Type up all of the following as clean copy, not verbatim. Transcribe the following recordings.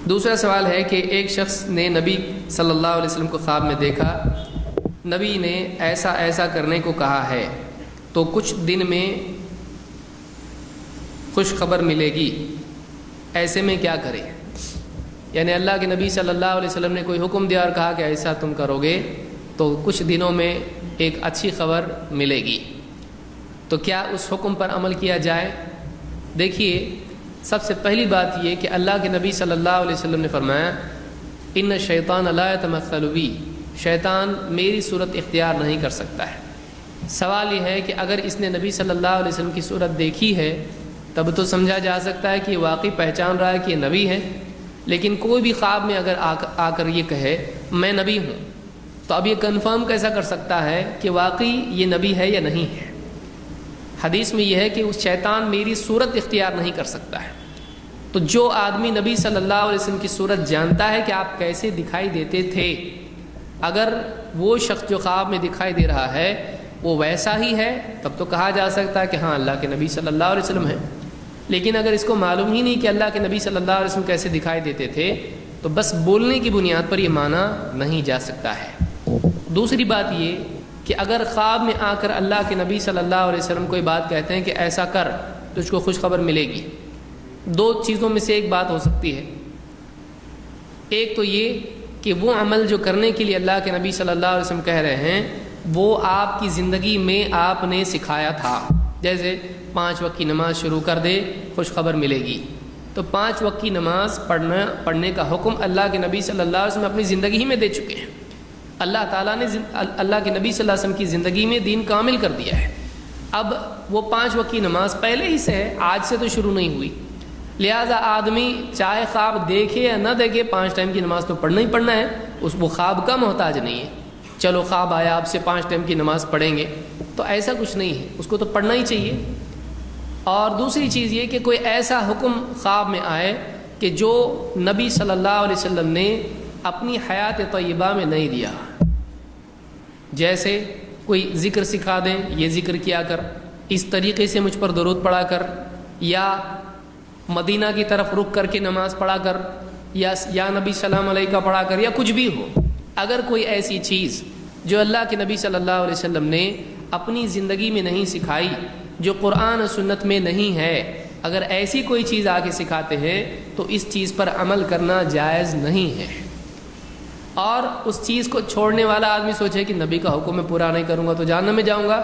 دوسرا سوال ہے کہ ایک شخص نے نبی صلی اللہ علیہ وسلم کو خواب میں دیکھا، نبی نے ایسا ایسا کرنے کو کہا ہے تو کچھ دن میں خوش خبر ملے گی، ایسے میں کیا کرے؟ یعنی اللہ کے نبی صلی اللہ علیہ وسلم نے کوئی حکم دیا اور کہا کہ ایسا تم کرو گے تو کچھ دنوں میں ایک اچھی خبر ملے گی، تو کیا اس حکم پر عمل کیا جائے؟ دیکھیے، سب سے پہلی بات یہ کہ اللہ کے نبی صلی اللہ علیہ وسلم نے فرمایا ان الشیطان لا یتمثل بی، شیطان میری صورت اختیار نہیں کر سکتا ہے۔ سوال یہ ہے کہ اگر اس نے نبی صلی اللہ علیہ وسلم کی صورت دیکھی ہے تب تو سمجھا جا سکتا ہے کہ یہ واقعی پہچان رہا ہے کہ یہ نبی ہے، لیکن کوئی بھی خواب میں اگر آ کر یہ کہے میں نبی ہوں تو اب یہ کنفرم کیسا کر سکتا ہے کہ واقعی یہ نبی ہے یا نہیں ہے؟ حدیث میں یہ ہے کہ اس شیطان میری صورت اختیار نہیں کر سکتا ہے۔ تو جو آدمی نبی صلی اللہ علیہ وسلم کی صورت جانتا ہے کہ آپ کیسے دکھائی دیتے تھے، اگر وہ شخص جو خواب میں دکھائی دے رہا ہے وہ ویسا ہی ہے تب تو کہا جا سکتا ہے کہ ہاں اللہ کے نبی صلی اللہ علیہ وسلم ہے۔ لیکن اگر اس کو معلوم ہی نہیں کہ اللہ کے نبی صلی اللہ علیہ وسلم کیسے دکھائی دیتے تھے تو بس بولنے کی بنیاد پر یہ مانا نہیں جا سکتا ہے۔ دوسری بات یہ کہ اگر خواب میں آ کر اللہ کے نبی صلی اللہ علیہ وسلم کوئی بات کہتے ہیں کہ ایسا کر تو اس کو خوش خبر ملے گی، دو چیزوں میں سے ایک بات ہو سکتی ہے۔ ایک تو یہ کہ وہ عمل جو کرنے کے لیے اللہ کے نبی صلی اللہ علیہ وسلم کہہ رہے ہیں وہ آپ کی زندگی میں آپ نے سکھایا تھا، جیسے 5 وقت کی نماز شروع کر دے خوش خبر ملے گی، تو 5 وقت کی نماز پڑھنے کا حکم اللہ کے نبی صلی اللہ علیہ وسلم اپنی زندگی ہی میں دے چکے ہیں۔ اللہ تعالیٰ نے اللہ کے نبی صلی اللہ علیہ وسلم کی زندگی میں دین کامل کر دیا ہے۔ اب وہ 5 وقت کی نماز پہلے ہی سے ہے، آج سے تو شروع نہیں ہوئی، لہٰذا آدمی چاہے خواب دیکھے یا نہ دیکھے 5 ٹائم کی نماز تو پڑھنا ہی پڑھنا ہے، وہ خواب کا محتاج نہیں ہے۔ چلو خواب آیا آپ سے 5 ٹائم کی نماز پڑھیں گے تو ایسا کچھ نہیں ہے، اس کو تو پڑھنا ہی چاہیے۔ اور دوسری چیز یہ کہ کوئی ایسا حکم خواب میں آئے کہ جو نبی صلی اللہ علیہ وسلم نے اپنی حیات طیبہ میں نہیں دیا، جیسے کوئی ذکر سکھا دیں، یہ ذکر کیا کر، اس طریقے سے مجھ پر درود پڑھا کر، یا مدینہ کی طرف رک کر کے نماز پڑھا کر، یا نبی سلام علیکہ پڑھا کر، یا کچھ بھی ہو۔ اگر کوئی ایسی چیز جو اللہ کے نبی صلی اللہ علیہ وسلم نے اپنی زندگی میں نہیں سکھائی، جو قرآن و سنت میں نہیں ہے، اگر ایسی کوئی چیز آ کے سکھاتے ہیں تو اس چیز پر عمل کرنا جائز نہیں ہے۔ اور اس چیز کو چھوڑنے والا آدمی سوچے کہ نبی کا حکم میں پورا نہیں کروں گا تو جہنم میں جاؤں گا،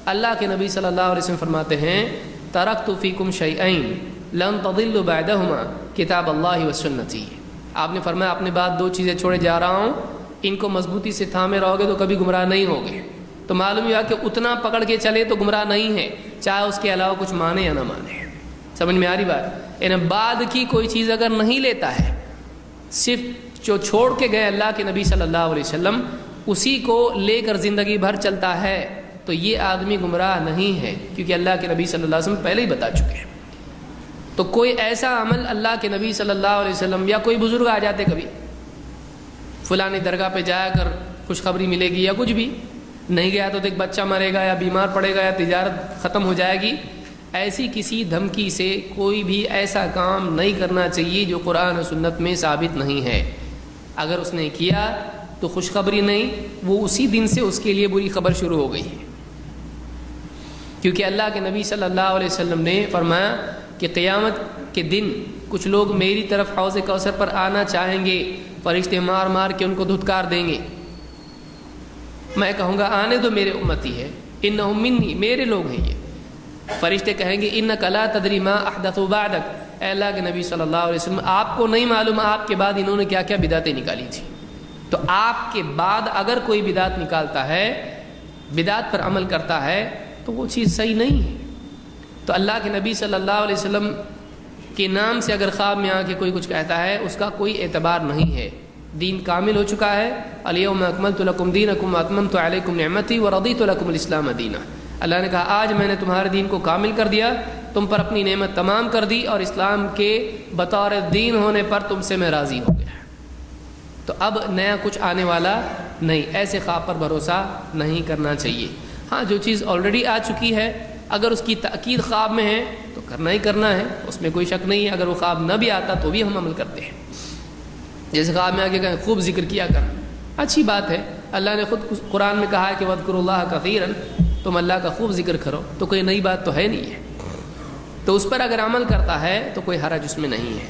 اللہ کے نبی صلی اللہ علیہ وسلم فرماتے ہیں ترکت فیکم شیئین لن تضلوا بعدہما کتاب اللہ و سنتی۔ آپ نے فرمایا اپنے بعد 2 چیزیں چھوڑے جا رہا ہوں، ان کو مضبوطی سے تھامے رہو گے تو کبھی گمراہ نہیں ہوگے۔ تو معلوم ہوا کہ اتنا پکڑ کے چلے تو گمراہ نہیں ہے، چاہے اس کے علاوہ کچھ مانے یا نہ مانے۔ سمجھ میں آ رہی بات؟ یعنی بعد کی کوئی چیز اگر نہیں لیتا ہے، صرف جو چھوڑ کے گئے اللہ کے نبی صلی اللہ علیہ وسلم اسی کو لے کر زندگی بھر چلتا ہے تو یہ آدمی گمراہ نہیں ہے، کیونکہ اللہ کے نبی صلی اللہ علیہ وسلم پہلے ہی بتا چکے ہیں۔ تو کوئی ایسا عمل اللہ کے نبی صلی اللہ علیہ وسلم یا کوئی بزرگ آ جاتے کبھی فلانی درگاہ پہ جایا کر خوشخبری ملے گی، یا کچھ بھی نہیں گیا تو ایک بچہ مرے گا یا بیمار پڑے گا یا تجارت ختم ہو جائے گی، ایسی کسی دھمکی سے کوئی بھی ایسا کام نہیں کرنا چاہیے جو قرآن و سنت میں ثابت نہیں ہے۔ اگر اس نے کیا تو خوشخبری نہیں، وہ اسی دن سے اس کے لیے بری خبر شروع ہو گئی ہے، کیونکہ اللہ کے نبی صلی اللہ علیہ وسلم نے فرمایا کہ قیامت کے دن کچھ لوگ میری طرف حوض کوثر پر آنا چاہیں گے، فرشتے مار مار کے ان کو دھتکار دیں گے، میں کہوں گا آنے دو میرے امتی ہے، انہم منی، میرے لوگ ہیں یہ۔ فرشتے کہیں گے انک لا تدری ما احدثوا بعدک، اے اللہ کے نبی صلی اللہ علیہ وسلم آپ کو نہیں معلوم آپ کے بعد انہوں نے کیا کیا بدعتیں نکالی تھی۔ تو آپ کے بعد اگر کوئی بدعت نکالتا ہے، بدعت پر عمل کرتا ہے تو وہ چیز صحیح نہیں ہے۔ تو اللہ کے نبی صلی اللہ علیہ وسلم کے نام سے اگر خواب میں آ کے کوئی کچھ کہتا ہے اس کا کوئی اعتبار نہیں ہے۔ دین کامل ہو چکا ہے، الیوم اکملت لکم دینکم واتممت علیکم نعمتی ورضیت لکم الاسلام دینا۔ اللہ نے کہا آج میں نے تمہارے دین کو کامل کر دیا، تم پر اپنی نعمت تمام کر دی، اور اسلام کے بطور دین ہونے پر تم سے میں راضی ہو گیا۔ تو اب نیا کچھ آنے والا نہیں، ایسے خواب پر بھروسہ نہیں کرنا چاہیے۔ ہاں جو چیز آلریڈی آ چکی ہے اگر اس کی تأکید خواب میں ہے تو کرنا ہی کرنا ہے، اس میں کوئی شک نہیں ہے۔ اگر وہ خواب نہ بھی آتا تو بھی ہم عمل کرتے ہیں۔ جیسے خواب میں آگے کہیں خوب ذکر کیا کر، اچھی بات ہے، اللہ نے خود قرآن میں کہا ہے کہ وَاذْكُرُوا اللَّهَ كَثِيرًا، تم اللہ کا خوب ذکر کرو، تو کوئی نئی بات تو ہے نہیں ہے، تو اس پر اگر عمل کرتا ہے تو کوئی حرج اس میں نہیں ہے۔